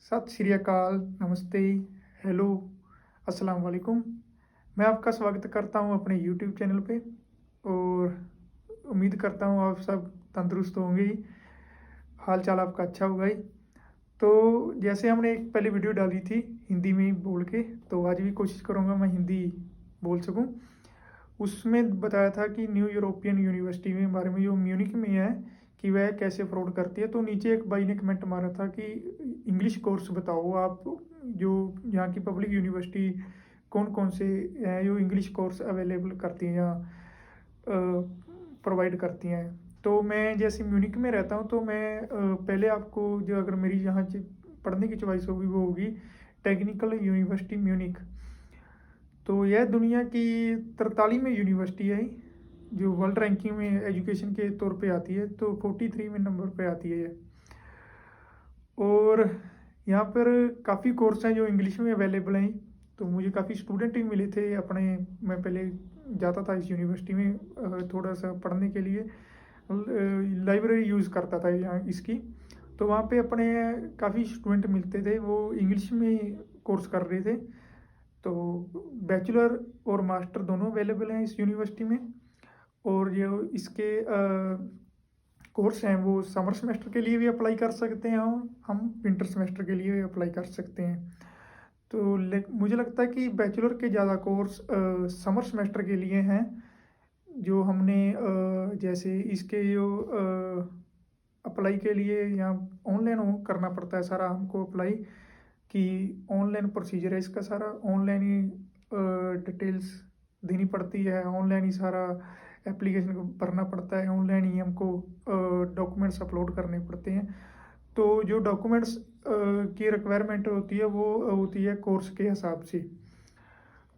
सत श्री अकाल, नमस्ते, हेलो, अस्सलाम वालेकुम। मैं आपका स्वागत करता हूं अपने यूट्यूब चैनल पे और उम्मीद करता हूं आप सब तंदुरुस्त होंगे ही, हाल चाल आपका अच्छा होगा ही। तो जैसे हमने एक पहले वीडियो डाली थी हिंदी में ही बोल के, तो आज भी कोशिश करूंगा मैं हिंदी बोल सकूं। उसमें बताया था कि न्यू यूरोपियन यूनिवर्सिटी में बारे में जो म्यूनिक में है कि वह कैसे फ्रॉड करती है। तो नीचे एक भाई ने कमेंट मारा था कि इंग्लिश कोर्स बताओ आप, जो यहाँ की पब्लिक यूनिवर्सिटी कौन कौन से हैं जो इंग्लिश कोर्स अवेलेबल करती हैं या प्रोवाइड करती हैं। तो मैं जैसे म्यूनिक में रहता हूँ तो मैं पहले आपको जो अगर मेरी यहाँ पढ़ने की चॉइस होगी वो होगी टेक्निकल यूनिवर्सिटी म्यूनिक। तो यह दुनिया की 43वीं यूनिवर्सिटी है जो वर्ल्ड रैंकिंग में एजुकेशन के तौर पे आती है, तो 43वें नंबर पे आती है ये। और यहाँ पर काफ़ी कोर्स हैं जो इंग्लिश में अवेलेबल हैं। तो मुझे काफ़ी स्टूडेंट भी मिले थे अपने, मैं पहले जाता था इस यूनिवर्सिटी में थोड़ा सा पढ़ने के लिए, लाइब्रेरी यूज़ करता था यहाँ इसकी। तो वहाँ पे अपने काफ़ी स्टूडेंट मिलते थे, वो इंग्लिश में कोर्स कर रहे थे। तो बैचलर और मास्टर दोनों अवेलेबल हैं इस यूनिवर्सिटी में। और जो इसके कोर्स हैं वो समर सेमेस्टर के लिए भी अप्लाई कर सकते हैं, हम विंटर सेमेस्टर के लिए भी अप्लाई कर सकते हैं। तो मुझे लगता है कि बैचलर के ज़्यादा कोर्स समर सेमेस्टर के लिए हैं। जो हमने जैसे इसके जो अप्लाई के लिए यहाँ ऑनलाइन करना पड़ता है सारा हमको अप्लाई, कि ऑनलाइन प्रोसीजर है इसका सारा, ऑनलाइन ही डिटेल्स देनी पड़ती है, ऑनलाइन ही सारा एप्लीकेशन को भरना पड़ता है, ऑनलाइन ही हमको डॉक्यूमेंट्स अपलोड करने पड़ते हैं। तो जो डॉक्यूमेंट्स की रिक्वायरमेंट होती है वो होती है कोर्स के हिसाब से।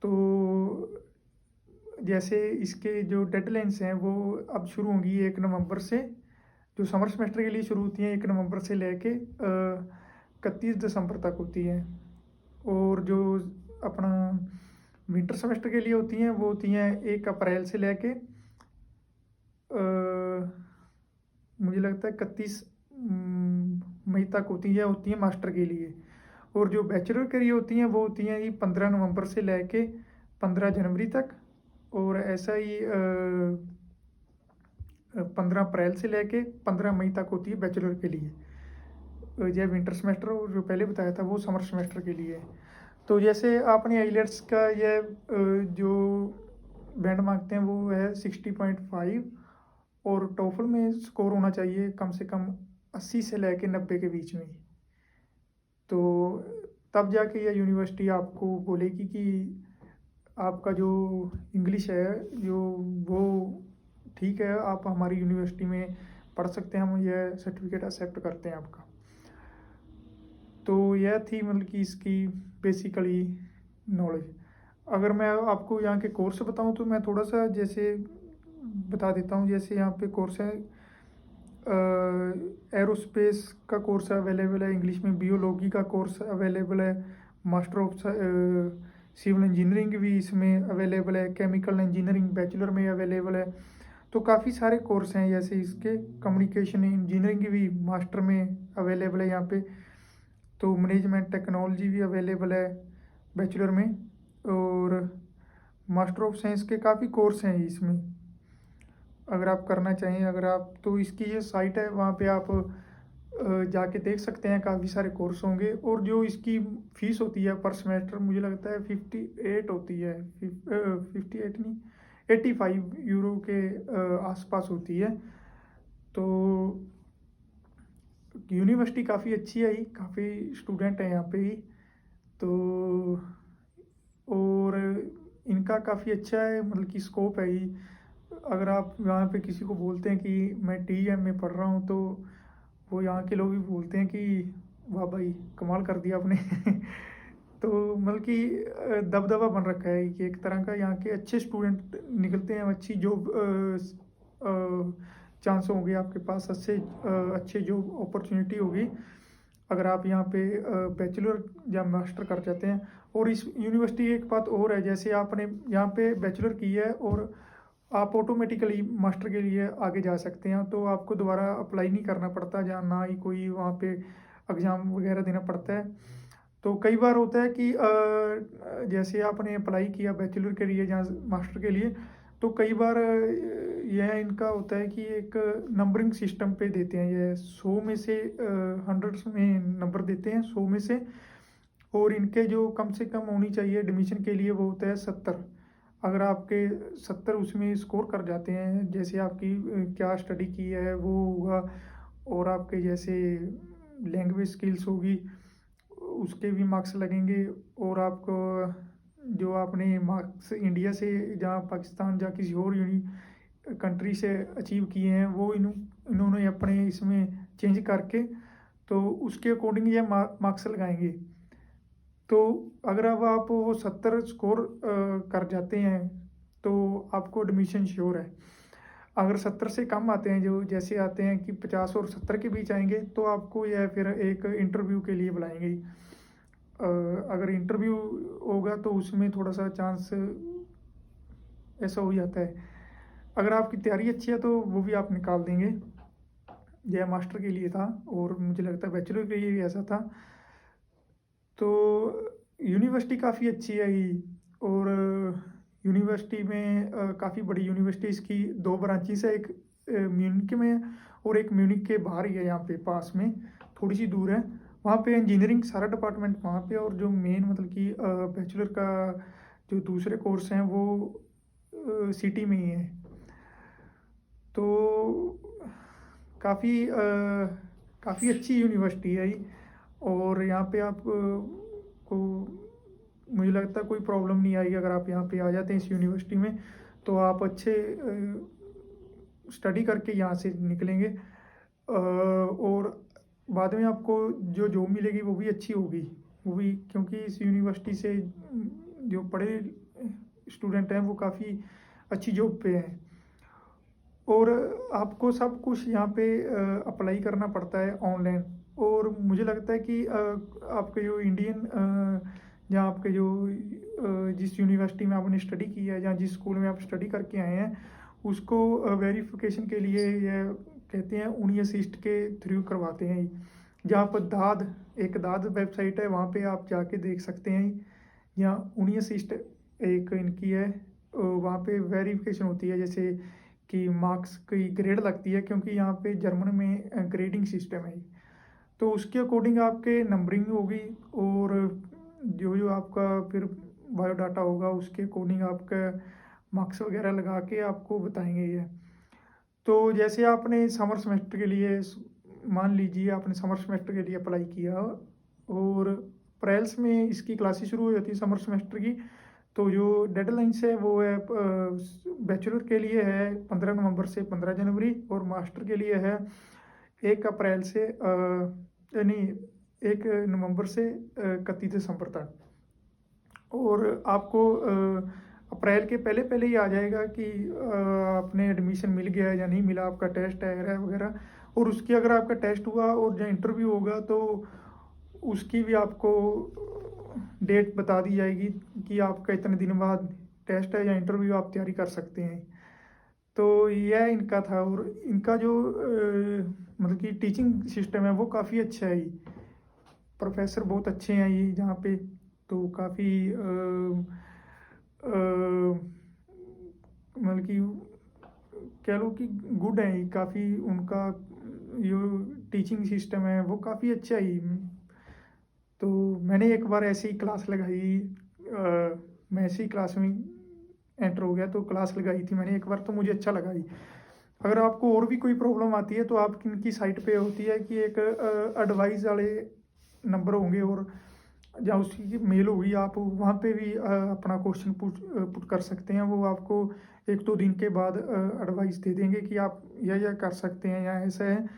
तो जैसे इसके जो डेडलाइंस हैं वो अब शुरू होंगी 1 नवंबर से, जो समर सेमेस्टर के लिए शुरू होती हैं 1 नवंबर से लेके 31 दिसंबर तक होती है। और जो अपना विंटर सेमेस्टर के लिए होती हैं वो होती हैं 1 अप्रैल से लेके मुझे लगता है 31 मई तक होती हैं मास्टर के लिए। और जो बैचलर के लिए होती हैं वो होती हैं ये 15 नवंबर से लेके 15 जनवरी तक। और ऐसा ही 15 अप्रैल से लेके 15 मई तक होती है बैचलर के लिए। यह विंटर सेमेस्टर, और जो पहले बताया था वो समर सेमेस्टर के लिए है। तो जैसे आपने आइलेट्स का यह जो बैंड मांगते हैं वो है 60.5, और टोफल में स्कोर होना चाहिए कम से कम 80 से लेके 90 के बीच में। तो तब जाके यह यूनिवर्सिटी आपको बोलेगी कि आपका जो इंग्लिश है जो वो ठीक है, आप हमारी यूनिवर्सिटी में पढ़ सकते हैं, हम यह सर्टिफिकेट एक्सेप्ट करते हैं आपका। तो यह थी मतलब कि इसकी बेसिकली नॉलेज। अगर मैं आपको यहाँ के कोर्स बताऊँ तो मैं थोड़ा सा जैसे बता देता हूँ। जैसे यहाँ पे कोर्स है एरोस्पेस का कोर्स अवेलेबल है इंग्लिश में, बियोलॉजी का कोर्स अवेलेबल है, मास्टर ऑफ सिविल इंजीनियरिंग भी इसमें अवेलेबल है, केमिकल इंजीनियरिंग बैचलर में अवेलेबल है। तो काफ़ी सारे कोर्स हैं जैसे इसके, कम्युनिकेशन इंजीनियरिंग भी मास्टर में अवेलेबल है यहाँ पे। तो मैनेजमेंट टेक्नोलॉजी भी अवेलेबल है बैचलर में। और मास्टर ऑफ साइंस के काफ़ी कोर्स हैं इसमें, अगर आप करना चाहें, अगर आप तो इसकी ये साइट है वहाँ पे आप जाके देख सकते हैं, काफ़ी सारे कोर्स होंगे। और जो इसकी फ़ीस होती है पर सेमेस्टर मुझे लगता है 58 होती है, 58 नहीं, 85 यूरो के आसपास होती है। तो यूनिवर्सिटी काफ़ी अच्छी है, काफ़ी स्टूडेंट हैं यहाँ पे ही। तो और इनका काफ़ी अच्छा है मतलब कि स्कोप है ही। अगर आप यहाँ पे किसी को बोलते हैं कि मैं TEM में पढ़ रहा हूँ तो वो यहाँ के लोग भी बोलते हैं कि वाह भाई कमाल कर दिया आपने। तो मतलब कि दबदबा बन रखा है कि एक तरह का यहाँ के अच्छे स्टूडेंट निकलते हैं, अच्छी जॉब चांस होंगे आपके पास, अच्छे जॉब अपॉर्चुनिटी होगी अगर आप यहाँ पे बैचलर या मास्टर कर जाते हैं। और इस यूनिवर्सिटी की एक बात और है, जैसे आपने यहाँ पे बैचलर की है और आप ऑटोमेटिकली मास्टर के लिए आगे जा सकते हैं, तो आपको दोबारा अप्लाई नहीं करना पड़ता, जहाँ ना ही कोई वहाँ पे एग्ज़ाम वगैरह देना पड़ता है। तो कई बार होता है कि जैसे आपने अप्लाई किया बैचलर के लिए या मास्टर के लिए, तो कई बार यह इनका होता है कि एक नंबरिंग सिस्टम पे देते हैं, ये 100 में से हंड्रेड्स में नंबर देते हैं 100 में से, और इनके जो कम से कम होनी चाहिए एडमिशन के लिए वो होता है 70। अगर आपके 70 उसमें स्कोर कर जाते हैं, जैसे आपकी क्या स्टडी की है वो होगा, और आपके जैसे लैंग्वेज स्किल्स होगी उसके भी मार्क्स लगेंगे, और आपको जो आपने मार्क्स इंडिया से जहाँ पाकिस्तान या किसी और कंट्री से अचीव किए हैं वो इन्होंने अपने इसमें चेंज करके तो उसके अकॉर्डिंग ये मार्क्स लगाएंगे। तो अगर अब आप वो 70 स्कोर कर जाते हैं तो आपको एडमिशन श्योर है। अगर 70 से कम आते हैं, जो जैसे आते हैं कि 50 और 70 के बीच आएंगे, तो आपको यह फिर एक इंटरव्यू के लिए बुलाएंगे। अगर इंटरव्यू होगा तो उसमें थोड़ा सा चांस ऐसा हो जाता है। अगर आपकी तैयारी अच्छी है तो वो भी आप निकाल देंगे। यह मास्टर के लिए था, और मुझे लगता है बैचलर के लिए भी ऐसा था। तो यूनिवर्सिटी काफ़ी अच्छी है ये, और यूनिवर्सिटी में काफ़ी बड़ी यूनिवर्सिटी, इसकी 2 ब्रांचेस है, एक म्यूनिक में है और एक म्यूनिक के बाहर ही है, यहाँ पे पास में थोड़ी सी दूर है। वहाँ पे इंजीनियरिंग सारा डिपार्टमेंट वहाँ पे, और जो मेन मतलब कि बैचलर का जो दूसरे कोर्स हैं वो सिटी में ही है। तो काफ़ी अच्छी यूनिवर्सिटी है ये, और यहाँ पे आप को मुझे लगता है कोई प्रॉब्लम नहीं आएगी अगर आप यहाँ पे आ जाते हैं इस यूनिवर्सिटी में। तो आप अच्छे स्टडी करके यहाँ से निकलेंगे, और बाद में आपको जो जॉब मिलेगी वो भी अच्छी होगी, वो भी क्योंकि इस यूनिवर्सिटी से जो पढ़े स्टूडेंट हैं वो काफ़ी अच्छी जॉब पे हैं। और आपको सब कुछ यहाँ पे अप्लाई करना पड़ता है ऑनलाइन। और मुझे लगता है कि आपके जो इंडियन जहाँ आपके जो जिस यूनिवर्सिटी में आपने स्टडी की है या जिस स्कूल में आप स्टडी करके आए हैं, उसको वेरिफिकेशन के लिए यह कहते हैं UniAssist के थ्रू करवाते हैं। जहाँ पर दाद वेबसाइट है, वहाँ पे आप जाके देख सकते हैं। या UniAssist एक इनकी है, वहाँ पे वेरिफिकेशन होती है, जैसे कि मार्क्स की ग्रेड लगती है, क्योंकि यहाँ पे जर्मन में ग्रेडिंग सिस्टम है। तो उसके अकॉर्डिंग आपके नंबरिंग होगी, और जो जो आपका फिर बायोडाटा होगा उसके अकॉर्डिंग आपका मार्क्स वगैरह लगा के आपको बताएंगे ये। तो जैसे आपने समर सेमेस्टर के लिए मान लीजिए आपने समर सेमेस्टर के लिए अप्लाई किया, और अप्रैल में इसकी क्लासेस शुरू हो जाती है समर सेमेस्टर की। तो जो डेडलाइंस है वो है बैचलर के लिए है 15 नवंबर से 15 जनवरी, और मास्टर के लिए है 1 अप्रैल से नहीं 1 नवंबर से 31 दिसंबर तक। और आपको अप्रैल के पहले पहले ही आ जाएगा कि आपने एडमिशन मिल गया है या नहीं मिला, आपका टेस्ट है वगैरह। और उसकी अगर आपका टेस्ट हुआ और जो इंटरव्यू होगा तो उसकी भी आपको डेट बता दी जाएगी कि आपका इतने दिन बाद टेस्ट है या इंटरव्यू, आप तैयारी कर सकते हैं। तो यह इनका था, और इनका जो मतलब कि टीचिंग सिस्टम है वो काफ़ी अच्छा है। प्रोफेसर बहुत अच्छे हैं ये जहाँ पे, तो काफ़ी मतलब कि कह लो कि गुड है, काफ़ी उनका जो टीचिंग सिस्टम है वो काफ़ी अच्छा है। तो मैंने एक बार ऐसी क्लास लगाई, मैं ऐसी क्लास में एंटर हो गया, तो क्लास लगाई थी मैंने एक बार, तो मुझे अच्छा लगा ही। अगर आपको और भी कोई प्रॉब्लम आती है तो आप इनकी साइट पे होती है कि एक एडवाइस वाले नंबर होंगे, और जहाँ उसकी मेल होगी, आप वहाँ पे भी अपना क्वेश्चन पुट कर सकते हैं। वो आपको 1-2 दिन के बाद एडवाइस दे देंगे कि आप यह कर सकते हैं या ऐसा है।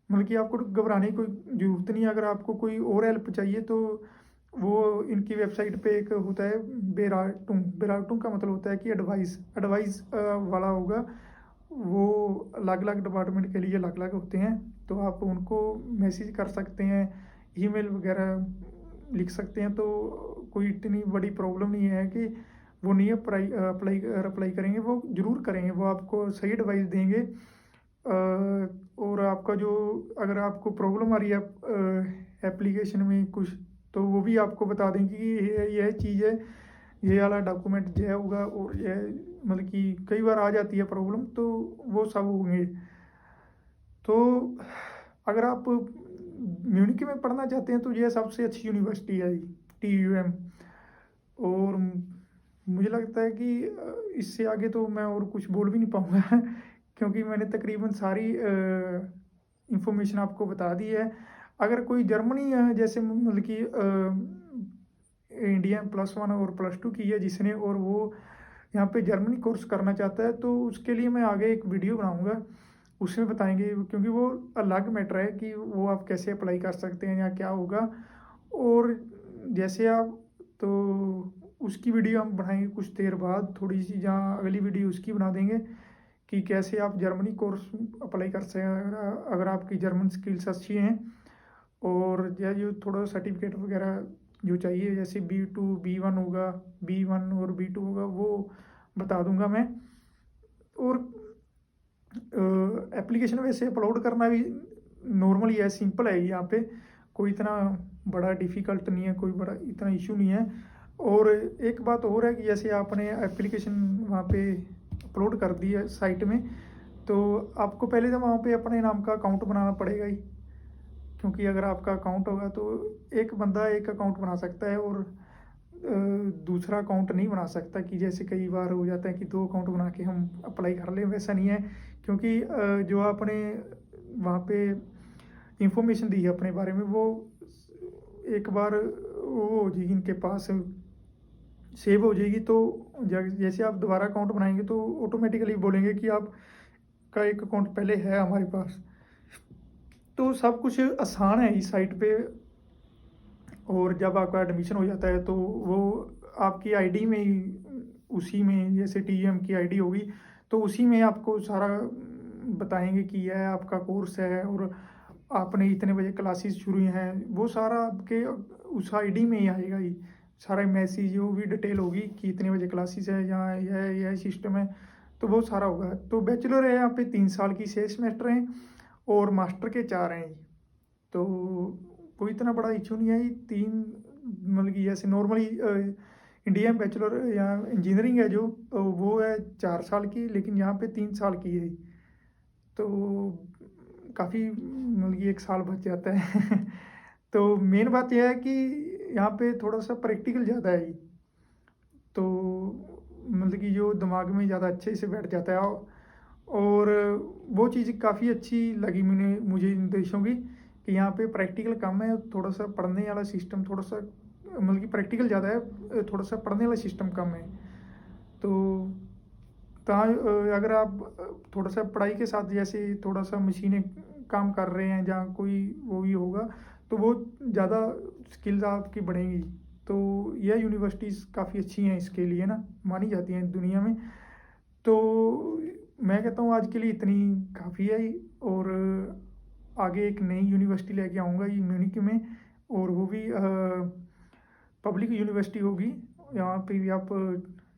मतलब कि आपको घबराने की कोई ज़रूरत नहीं है। अगर आपको कोई और हेल्प चाहिए तो वो इनकी वेबसाइट पे एक होता है बेराटूम का मतलब होता है कि एडवाइस वाला होगा। वो अलग अलग डिपार्टमेंट के लिए अलग अलग होते हैं, तो आप उनको मैसेज कर सकते हैं, ईमेल वगैरह लिख सकते हैं। तो कोई इतनी बड़ी प्रॉब्लम नहीं है कि वो नहीं अप्लाई करेंगे, वो ज़रूर करेंगे, वो आपको सही एडवाइस देंगे। और आपका जो अगर आपको प्रॉब्लम आ रही है एप्लीकेशन में कुछ, तो वो भी आपको बता देंगे कि यह चीज़ है, ये वाला डॉक्यूमेंट यह होगा, और यह मतलब कि कई बार आ जाती है प्रॉब्लम, तो वो सब होंगे। तो अगर आप म्यूनिक में पढ़ना चाहते हैं तो यह सबसे अच्छी यूनिवर्सिटी है TUM। और मुझे लगता है कि इससे आगे तो मैं और कुछ बोल भी नहीं पाऊँगा क्योंकि मैंने तकरीबन सारी इंफॉर्मेशन आपको बता दी है। अगर कोई जर्मनी जैसे मतलब कि इंडिया +1 और +2 की है जिसने, और वो यहाँ पे जर्मनी कोर्स करना चाहता है, तो उसके लिए मैं आगे एक वीडियो बनाऊँगा, उसमें बताएंगे, क्योंकि वो अलग मैटर है कि वो आप कैसे अप्लाई कर सकते हैं या क्या होगा। और जैसे आप, तो उसकी वीडियो हम बनाएंगे कुछ देर बाद, थोड़ी सी, जहाँ अगली वीडियो उसकी बना देंगे कि कैसे आप जर्मनी कोर्स अप्लाई कर सकते हैं अगर आपकी जर्मन स्किल्स अच्छी हैं। और या जो थोड़ा सर्टिफिकेट वगैरह जो चाहिए, जैसे B2 B1 होगा, B1 और B2 होगा, वो बता दूंगा मैं। और एप्लीकेशन वैसे अपलोड करना भी नॉर्मली है, सिंपल है, यहाँ पे कोई इतना बड़ा डिफ़िकल्ट नहीं है, कोई बड़ा इतना इशू नहीं है। और एक बात और है कि जैसे आपने एप्लीकेशन वहाँ पे अपलोड कर दी है साइट में, तो आपको पहले तो वहाँ पे अपने नाम का अकाउंट बनाना पड़ेगा ही, क्योंकि अगर आपका अकाउंट होगा तो एक बंदा एक अकाउंट बना सकता है, और दूसरा अकाउंट नहीं बना सकता, कि जैसे कई बार हो जाता है कि 2 अकाउंट बना के हम अप्लाई कर लें, वैसा नहीं है। क्योंकि जो आपने वहाँ पे इंफॉर्मेशन दी है अपने बारे में, वो एक बार वो हो जाएगी इनके पास, सेव हो जाएगी, तो जैसे आप दोबारा अकाउंट बनाएंगे तो ऑटोमेटिकली बोलेंगे कि आपका एक अकाउंट पहले है हमारे पास। तो सब कुछ आसान है इस साइट पे। और जब आपका एडमिशन हो जाता है तो वो आपकी आईडी में ही, उसी में जैसे TUM की आईडी होगी, तो उसी में आपको सारा बताएंगे कि यह आपका कोर्स है, और आपने इतने बजे क्लासेस शुरू हैं, वो सारा आपके उस आईडी में ही आएगा ही, सारा मैसेज जो भी डिटेल होगी कि इतने बजे क्लासेस है, यहाँ यह सिस्टम है, तो वो सारा होगा। तो बैचलर है यहाँ पे 3 साल की 6 सेमेस्टर हैं, और मास्टर के 4 हैं। तो कोई इतना बड़ा इशू नहीं है, 3 मतलब कि जैसे नॉर्मली इंडिया में बैचलर या इंजीनियरिंग है जो, वो है 4 साल की, लेकिन यहाँ पे 3 साल की है। तो काफ़ी मतलब कि 1 साल बच जाता है तो मेन बात यह है कि यहाँ पे थोड़ा सा प्रैक्टिकल ज़्यादा है, तो मतलब कि जो दिमाग में ज़्यादा अच्छे से बैठ जाता है। और वो चीज़ काफ़ी अच्छी लगी मुझे इन देशों की, कि यहाँ पे प्रैक्टिकल कम है, थोड़ा सा पढ़ने वाला सिस्टम थोड़ा सा मतलब कि प्रैक्टिकल ज़्यादा है, थोड़ा सा पढ़ने वाला सिस्टम कम है। तो अगर आप थोड़ा सा पढ़ाई के साथ जैसे थोड़ा सा मशीनें काम कर रहे हैं, जहाँ कोई वो भी होगा, तो वो ज़्यादा स्किल्स आपकी बढ़ेंगी। तो यह यूनिवर्सिटीज़ काफ़ी अच्छी हैं इसके लिए ना, मानी जाती हैं दुनिया में। तो मैं कहता हूँ आज के लिए इतनी काफ़ी है ही, और आगे एक नई यूनिवर्सिटी लेके आऊँगा ये म्यूनिक में, और वो भी पब्लिक यूनिवर्सिटी होगी। यहाँ पे भी आप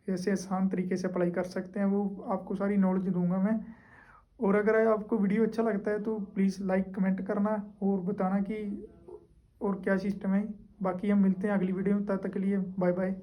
ऐसे आसान तरीके से अप्लाई कर सकते हैं, वो आपको सारी नॉलेज दूंगा मैं। और अगर आपको वीडियो अच्छा लगता है तो प्लीज़ लाइक कमेंट करना, और बताना कि और क्या सिस्टम है। बाकी हम मिलते हैं अगली वीडियो में, तब तक के लिए बाय बाय।